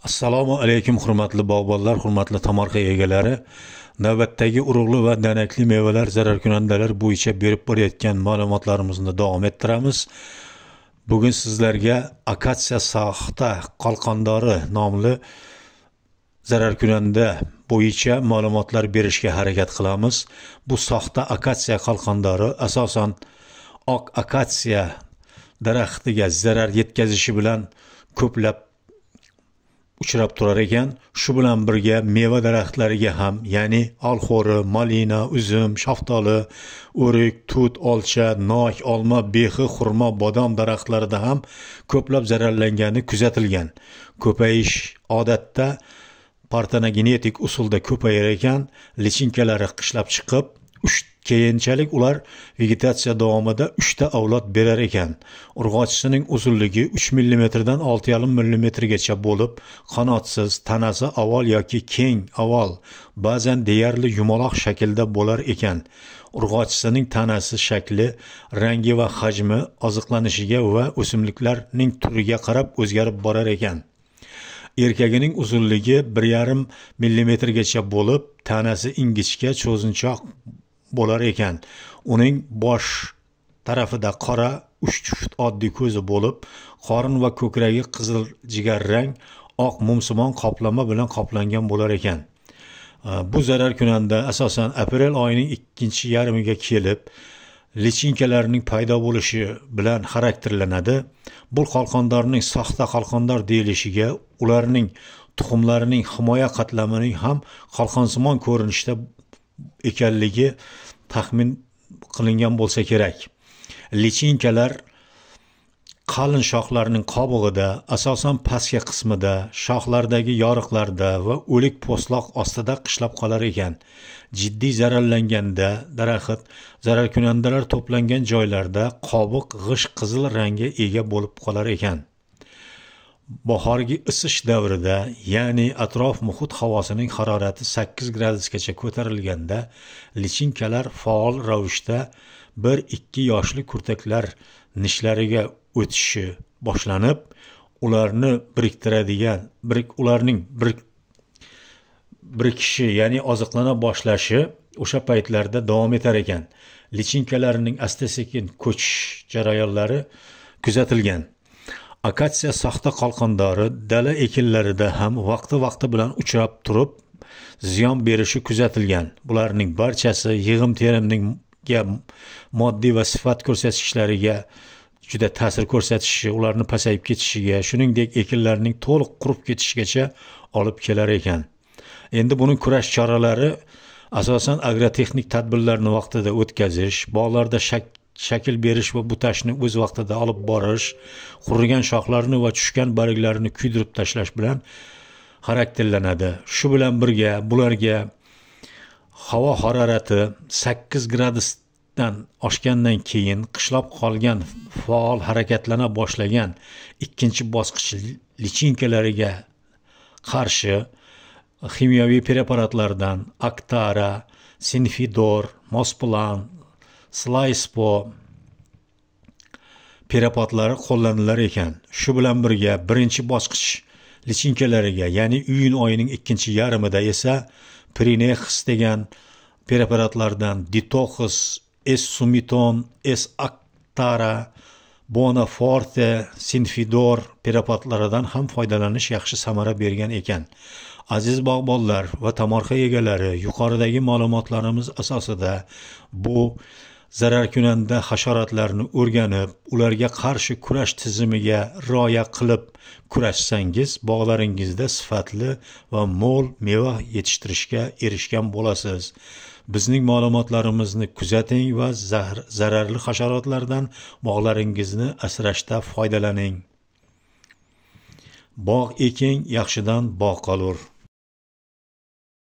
Assalomu alaykum hurmatli bog'bonlar, hurmatli tomorqa egalari. Navbatdagi urug'li va danakli mevalar zararkunandalar bo'yicha berib borayotgan ma'lumotlarimizni davom ettiramiz. Bugun sizlarga akatsiya soxta qalqondori nomli zararkunanda bo'yicha ma'lumotlar berishga harakat qilamiz. Bu soxta akatsiya qalqondori asosan oq akatsiya daraxtiga zarar yetkazishi bilan ko'plab uchrab turar ekan. Shu bilan birga meva daraxtlariga ham, ya'ni olxo'ri, malina, uzum, shaftoli, o'rik, tut, olcha, nok, olma, bexi, xurmo, bodom daraxtlarida ham ko'plab zararlangani kuzatilgan. Ko'payish odatda partenogenetik usulda ko'payar ekan, lichinkalari qishlab chiqib, keyinchalik ular vegetatsiya davomida 3 ta avlod berar ekan. Urg'ochisining uzunligi 3 mm dan 6,5 mm gacha bo'lib, qanotsiz, tanasi oval yoki keng oval, ba'zan deyarli yumaloq shaklda bo'lar ekan. Urg'ochisining tanasi shakli, rangi va hajmi oziqlanishiga va o'simliklarning turiga qarab o'zgarib borar ekan. Erkagining uzunligi 1,5 mm gacha bo'lib, tanasi ingichka, cho'zinchoq bo'lar ekan. Uning bosh tarafida qora 3 juft oddiy ko'zi bo'lib, qorin va ko'kragi qizil jigarrang oq mumsimon qoplama bilan qoplangan bo'lar ekan. Bu zararkunanda asosan aprel oyining 2-yarmiga kelib, lichinkalarning paydo bo'lishi bilan xarakterlanadi. Bu qalqondorning soxta qalqondor deyilishiga ularning tuxumlarining himoya qatlamining ham qalqonsimon ko'rinishda ekanligi taxmin qilingan bo'lsa kerak. Lichinkalar qalin shoxlarning qobig'ida, asosan pastki qismida, shoxlardagi yoriqlarda va o'lik po'stloq ostida qishlab qolar ekan. Jiddiy zararlanganda daraxt zararkunandalar to'plangan joylarda qobiq g'isht qizil rangga ega bo'lib qolar ekan. Bahorgi isish davrida, ya'ni atrof muhit havosining harorati 8 gradusgacha ko'tarilganda, lichinkalar faol ravishda 1-2 yoshli kurtaklar nishlariga o'tishi boshlanib, ularni ularning birikishi, ya'ni oziqlana boshlashi o'sha paytlarda davom etar ekan. Lichinkalarining asta-sekin ko'chish jarayonlari kuzatilgan. Akatsiya soxta qalqondori dala ekinlarida ham vaqti bilan uchrab turib, ziyon berishi kuzatilgan. Bularning barchasi yig'im-terimga, moddiy va sifat ko'rsatkichlariga juda ta'sir ko'rsatishi, ularni pasayib ketishiga, shuningdek ekinlarning to'liq qurib ketishigacha olib kelar ekan. Endi buning kurash choralari asosan agrotexnik tadbirlarni vaqtida o'tkazish, bog'larda shakl berish va butashni o'z vaqtida olib borish, qurigan shoxlarni va tushgan barglarni kuydirib tashlash bilan xarakterlanadi. Shu bilan birga bularga havo harorati 8 gradusdan oshgandan keyin qishlab qolgan, faol harakatlana boshlagan ikkinchi bosqich lichinkalariga qarshi kimyoviy preparatlardan Actara, Sinfidor, Mosplan, Slayspo preparatlari qo'llanilar ekan. Shu bilan birga birinchi bosqich lichinkalariga, ya'ni iyun oyining 2-yarmida esa Prinex degan preparatlardan Detox, S-Sumiton, S-Actara, Bonaforte, Sinfidor preparatlaridan ham foydalanish yaxshi samara bergan ekan. Aziz bog'bonlar va tomorqa egalari, yuqoridagi ma'lumotlarimiz asosida bu zararkunanda hasharotlarni o'rganib, ularga qarshi kurash tizimiga rioya qilib kurashsangiz, bog'laringizda sifatli va mo'l meva yetishtirishga erishgan bo'lasiz. Bizning ma'lumotlarimizni kuzating va zararli hasharotlardan bog'laringizni asrashda foydalaning. Bog' eking, yaxshidan bog' qolur.